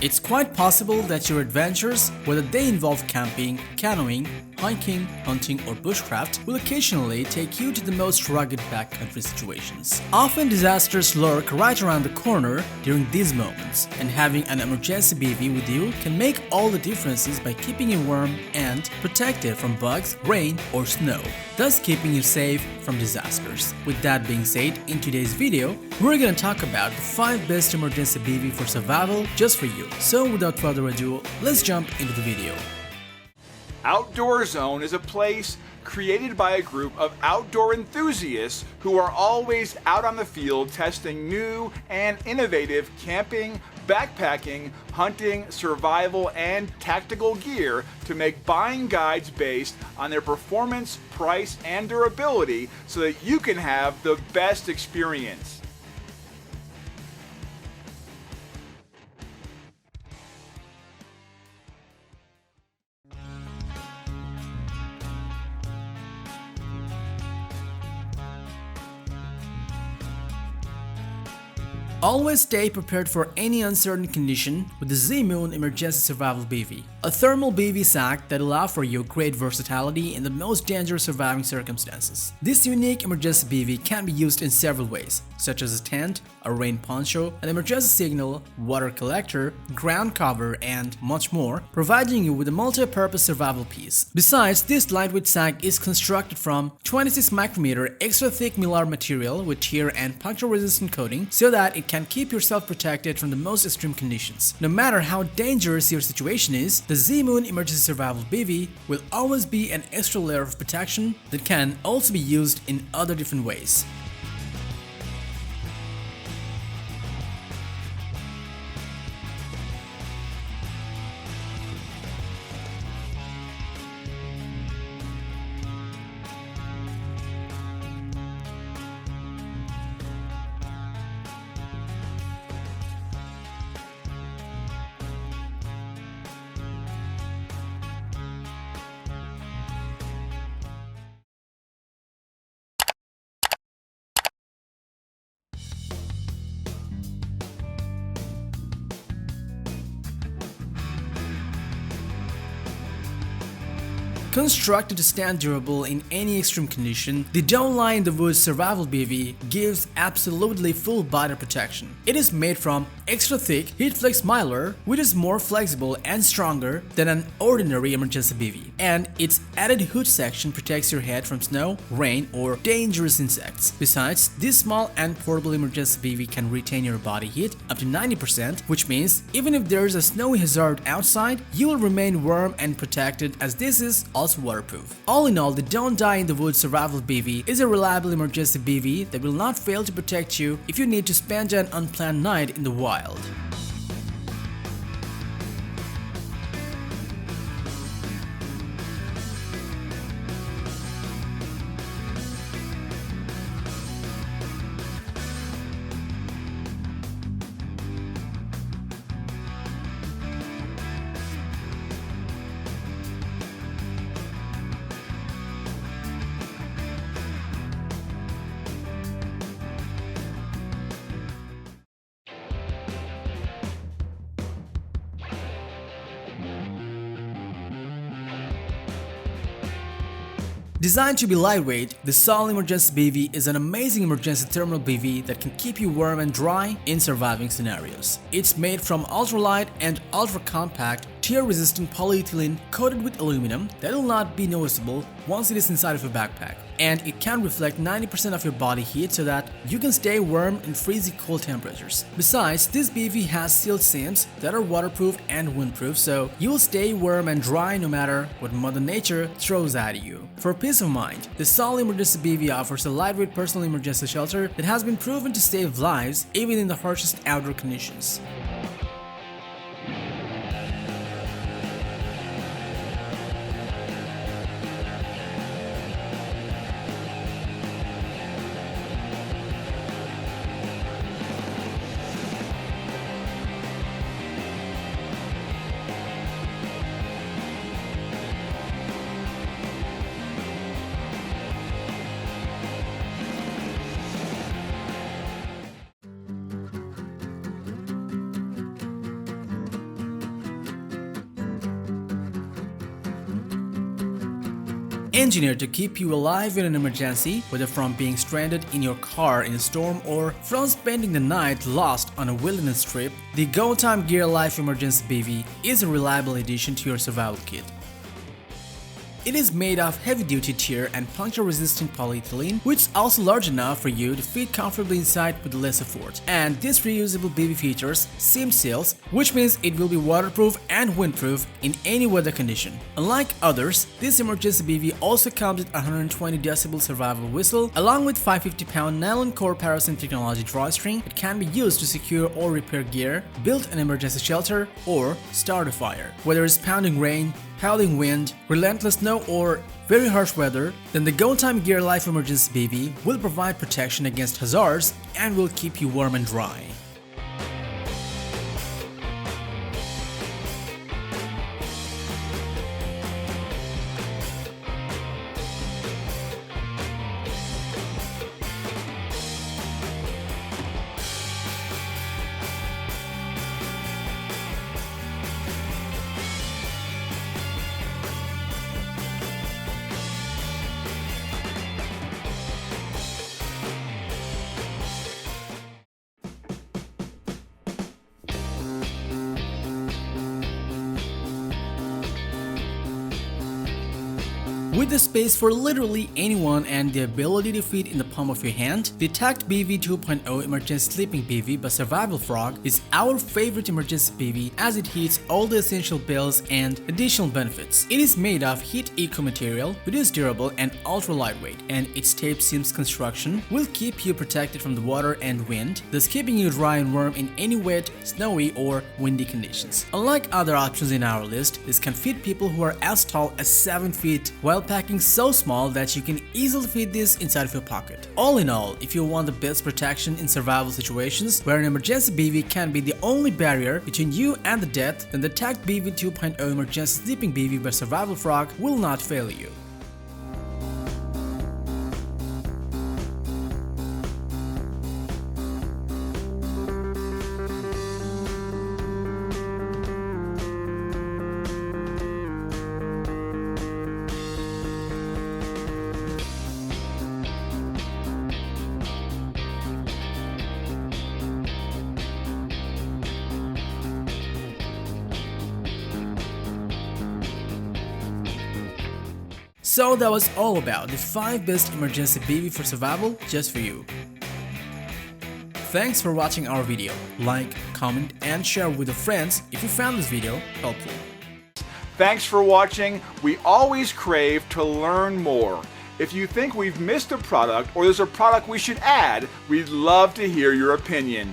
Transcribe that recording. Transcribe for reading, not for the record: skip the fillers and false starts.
It's quite possible that your adventures, whether they involve camping, canoeing, hiking, hunting, or bushcraft, will occasionally take you to the most rugged backcountry situations. Often disasters lurk right around the corner during these moments, and having an emergency bivvy with you can make all the differences by keeping you warm and protected from bugs, rain, or snow, thus keeping you safe from disasters. With that being said, in today's video, we're gonna talk about the 5 best emergency bivvy for survival just for you. So without further ado, let's jump into the video. Outdoor Zone is a place created by a group of outdoor enthusiasts who are always out on the field testing new and innovative camping, backpacking, hunting, survival, and tactical gear to make buying guides based on their performance, price, and durability so that you can have the best experience. Always stay prepared for any uncertain condition with the Zmoon Emergency Survival Bivvy, a thermal bivvy sack that allows for you great versatility in the most dangerous surviving circumstances. This unique emergency bivvy can be used in several ways, such as a tent, a rain poncho, an emergency signal, water collector, ground cover, and much more, providing you with a multi-purpose survival piece. Besides, this lightweight sack is constructed from 26 micrometer extra thick mylar material with tear and puncture-resistant coating so that it can keep yourself protected from the most extreme conditions. No matter how dangerous your situation is, the Zmoon Emergency Survival Bivvy will always be an extra layer of protection that can also be used in other different ways. Constructed to stand durable in any extreme condition, the Don't Lie in the Woods Survival Bivvy gives absolutely full body protection. It is made from extra thick heat flex mylar, which is more flexible and stronger than an ordinary emergency bivvy, and its added hood section protects your head from snow, rain, or dangerous insects. Besides, this small and portable emergency bivvy can retain your body heat up to 90%, which means even if there is a snowy hazard outside, you will remain warm and protected, as this is also waterproof. All in all, the Don't Die in the Woods Survival Bivvy is a reliable emergency bivvy that will not fail to protect you if you need to spend an unplanned night in the wild. Designed to be lightweight, the Sol Emergency Bivvy is an amazing emergency thermal bivvy that can keep you warm and dry in surviving scenarios. It's made from ultralight and ultra-compact, tear-resistant polyethylene coated with aluminum that will not be noticeable once it is inside of your backpack. And it can reflect 90% of your body heat so that you can stay warm in freezing cold temperatures. Besides, this bivvy has sealed seams that are waterproof and windproof, so you will stay warm and dry no matter what Mother Nature throws at you. For peace of mind, the Sol Emergency Bivvy offers a lightweight personal emergency shelter that has been proven to save lives even in the harshest outdoor conditions. Engineered to keep you alive in an emergency, whether from being stranded in your car in a storm or from spending the night lost on a wilderness trip, the Go Time Gear Life Emergency Bivvy is a reliable addition to your survival kit. It is made of heavy-duty tear and puncture-resistant polyethylene, which is also large enough for you to fit comfortably inside with less effort. And this reusable Bivvy features seam seals, which means it will be waterproof and windproof in any weather condition. Unlike others, this emergency Bivvy also comes with a 120 decibel survival whistle, along with 550-pound nylon core parasite technology drawstring that can be used to secure or repair gear, build an emergency shelter, or start a fire. Whether it's pounding rain, howling wind, relentless snow, or very harsh weather, then the Go Time Gear Life Emergency Bivvy will provide protection against hazards and will keep you warm and dry. With the space for literally anyone and the ability to fit in the palm of your hand, the Tact Bivvy 2.0 Emergency Sleeping Bivvy by Survival Frog is our favorite emergency Bivvy as it hits all the essential bells and additional benefits. It is made of heat eco material, it is durable and ultra lightweight, and its tape seams construction will keep you protected from the water and wind, thus keeping you dry and warm in any wet, snowy or windy conditions. Unlike other options in our list, this can fit people who are as tall as 7 feet while packing so small that you can easily fit this inside of your pocket. All in all, if you want the best protection in survival situations where an emergency Bivvy can be the only barrier between you and the death, then the Tact Bivvy 2.0 Emergency Sleeping Bivvy by Survival Frog will not fail you. So that was all about the 5 best emergency Bivvy for survival just for you. Thanks for watching our video. Like, comment and share with your friends if you found this video helpful. Thanks for watching. We always crave to learn more. If you think we've missed a product or there's a product we should add, we'd love to hear your opinion.